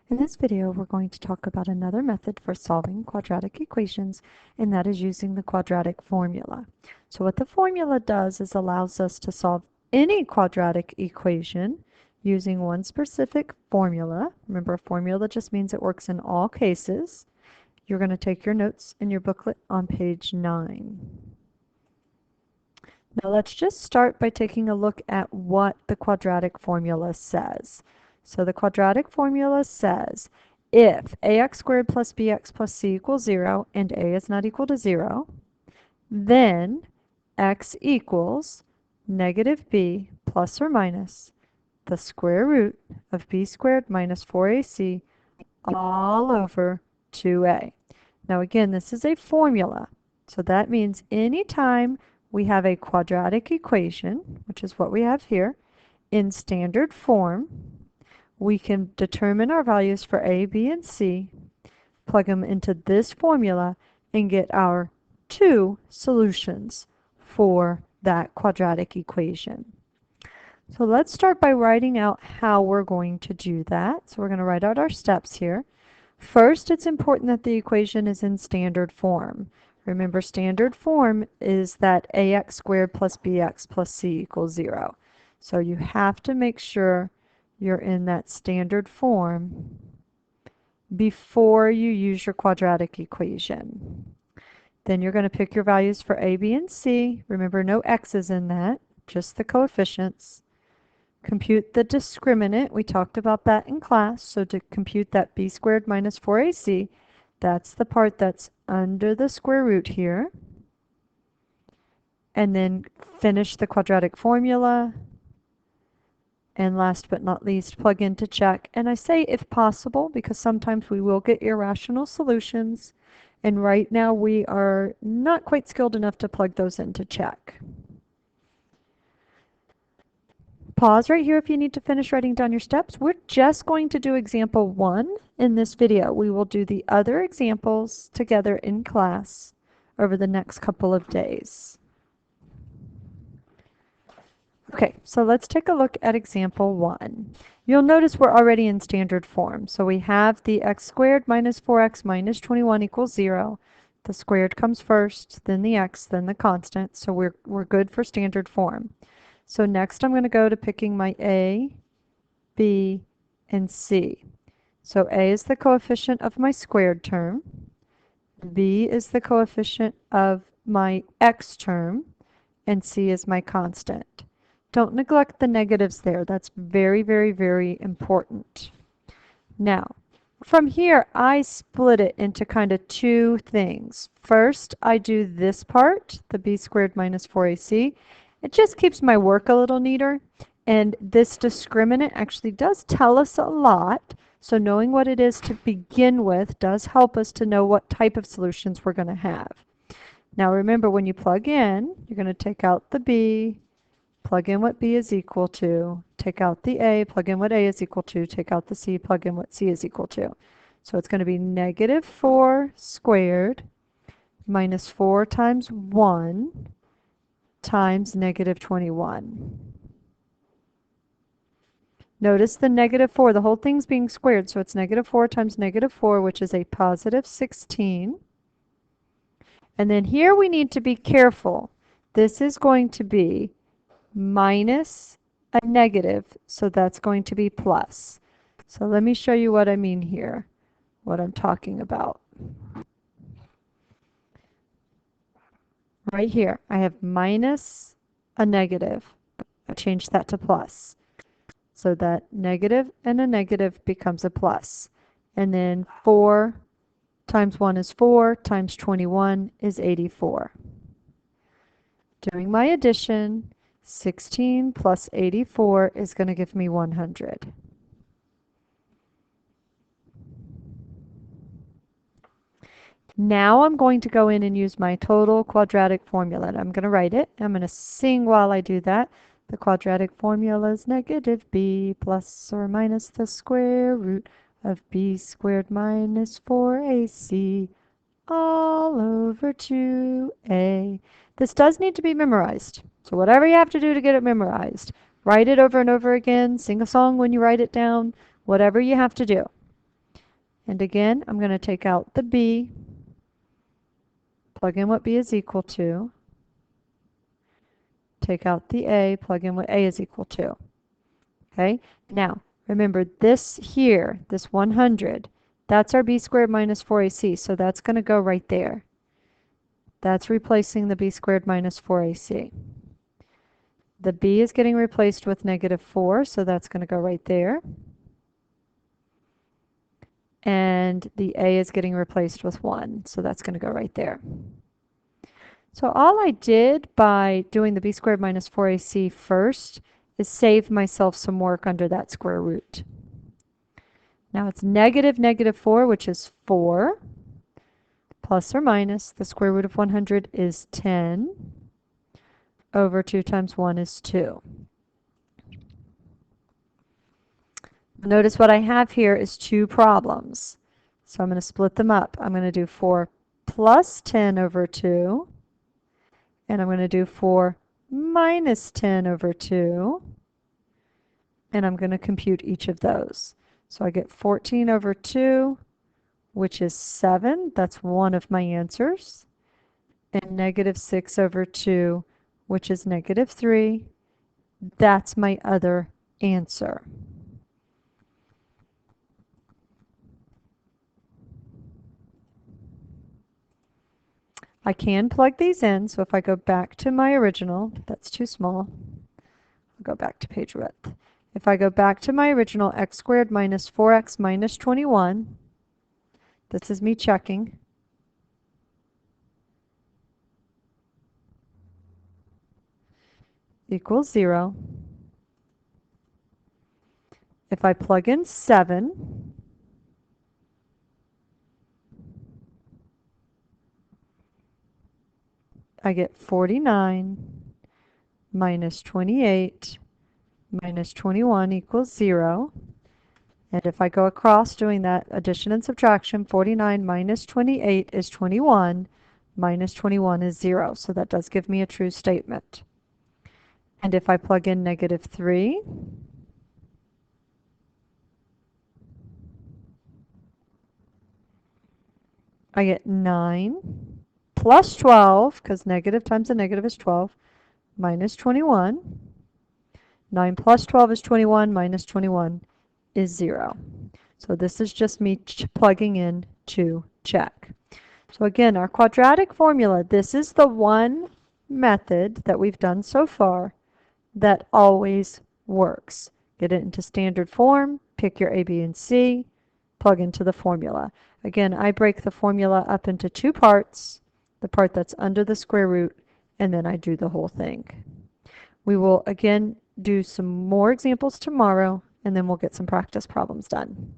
In this video, we're going to talk about another method for solving quadratic equations, and that is using the quadratic formula. So what the formula does is allows us to solve any quadratic equation using one specific formula. Remember, a formula just means it works in all cases. You're going to take your notes in your booklet on page 9. Now let's just start by taking a look at what the quadratic formula says. So the quadratic formula says if ax squared plus bx plus c equals 0 and a is not equal to 0, then x equals negative b plus or minus the square root of b squared minus 4ac all over 2a. Now again, this is a formula, so that means anytime we have a quadratic equation, which is what we have here, in standard form, we can determine our values for a, b, and c, plug them into this formula, and get our two solutions for that quadratic equation. So let's start by writing out how we're going to do that. So we're going to write out our steps here. First, it's important that the equation is in standard form. Remember, standard form is that ax squared plus bx plus c equals 0. So you have to make sure you're in that standard form before you use your quadratic equation. Then you're going to pick your values for a, b, and c. Remember, no x's in that, just the coefficients. Compute the discriminant. We talked about that in class. So to compute that b squared minus 4ac, that's the part that's under the square root here. And then finish the quadratic formula. And last but not least, plug in to check. And I say if possible because sometimes we will get irrational solutions. And right now we are not quite skilled enough to plug those in to check. Pause right here if you need to finish writing down your steps. We're just going to do example 1 in this video. We will do the other examples together in class over the next couple of days. Okay, so let's take a look at example 1. You'll notice we're already in standard form. So we have the x squared minus 4x minus 21 equals 0. The squared comes first, then the x, then the constant. So we're good for standard form. So next I'm going to go to picking my a, b, and c. So a is the coefficient of my squared term. B is the coefficient of my x term. And c is my constant. Don't neglect the negatives there. That's very, very, very important. Now, from here, I split it into kind of two things. First, I do this part, the b squared minus 4ac. It just keeps my work a little neater. And this discriminant actually does tell us a lot. So knowing what it is to begin with does help us to know what type of solutions we're going to have. Now remember, when you plug in, you're going to take out the b, plug in what b is equal to, take out the a, plug in what a is equal to, take out the c, plug in what c is equal to. So it's going to be negative 4 squared minus 4 times 1 times negative 21. Notice the negative 4, the whole thing's being squared, so it's negative 4 times negative 4, which is a positive 16. And then here we need to be careful. This is going to be minus a negative, so that's going to be plus. So let me show you what I mean here, what I'm talking about. Right here, I have minus a negative. I changed that to plus. So that negative and a negative becomes a plus. And then 4 times 1 is 4, times 21 is 84. Doing my addition, 16 plus 84 is going to give me 100. Now I'm going to go in and use my total quadratic formula. And I'm going to write it. I'm going to sing while I do that. The quadratic formula is negative b plus or minus the square root of b squared minus 4ac all over 2a. This does need to be memorized. So whatever you have to do to get it memorized, write it over and over again, sing a song when you write it down, whatever you have to do. And again, I'm going to take out the b, plug in what b is equal to, take out the a, plug in what a is equal to. Okay, now remember this here, this 100, that's our b squared minus 4ac, so that's going to go right there. That's replacing the b squared minus 4ac. The b is getting replaced with negative 4, so that's going to go right there. And the a is getting replaced with 1, so that's going to go right there. So all I did by doing the b squared minus 4ac first is save myself some work under that square root. Now it's negative 4, which is 4, plus or minus the square root of 100 is 10, over 2 times 1 is 2. Notice what I have here is two problems. So I'm going to split them up. I'm going to do 4 plus 10 over 2, and I'm going to do 4 minus 10 over 2, and I'm going to compute each of those. So I get 14 over 2, which is 7. That's one of my answers. And negative 6 over 2, which is negative 3. That's my other answer. I can plug these in, so if I go back to my original, that's too small. I'll go back to page width. If I go back to my original x squared minus 4x minus 21, this is me checking. Equals 0. If I plug in 7, I get 49 minus 28 minus 21 equals 0. And if I go across doing that addition and subtraction, 49 minus 28 is 21, minus 21 is 0. So that does give me a true statement. And if I plug in negative 3, I get 9 plus 12, because negative times a negative is 12, minus 21. 9 plus 12 is 21, minus 21 is 0. So this is just me plugging in to check. So again, our quadratic formula, this is the one method that we've done so far that always works. Get it into standard form, pick your A, B, and C, plug into the formula. Again, I break the formula up into two parts, the part that's under the square root, and then I do the whole thing. We will again do some more examples tomorrow, and then we'll get some practice problems done.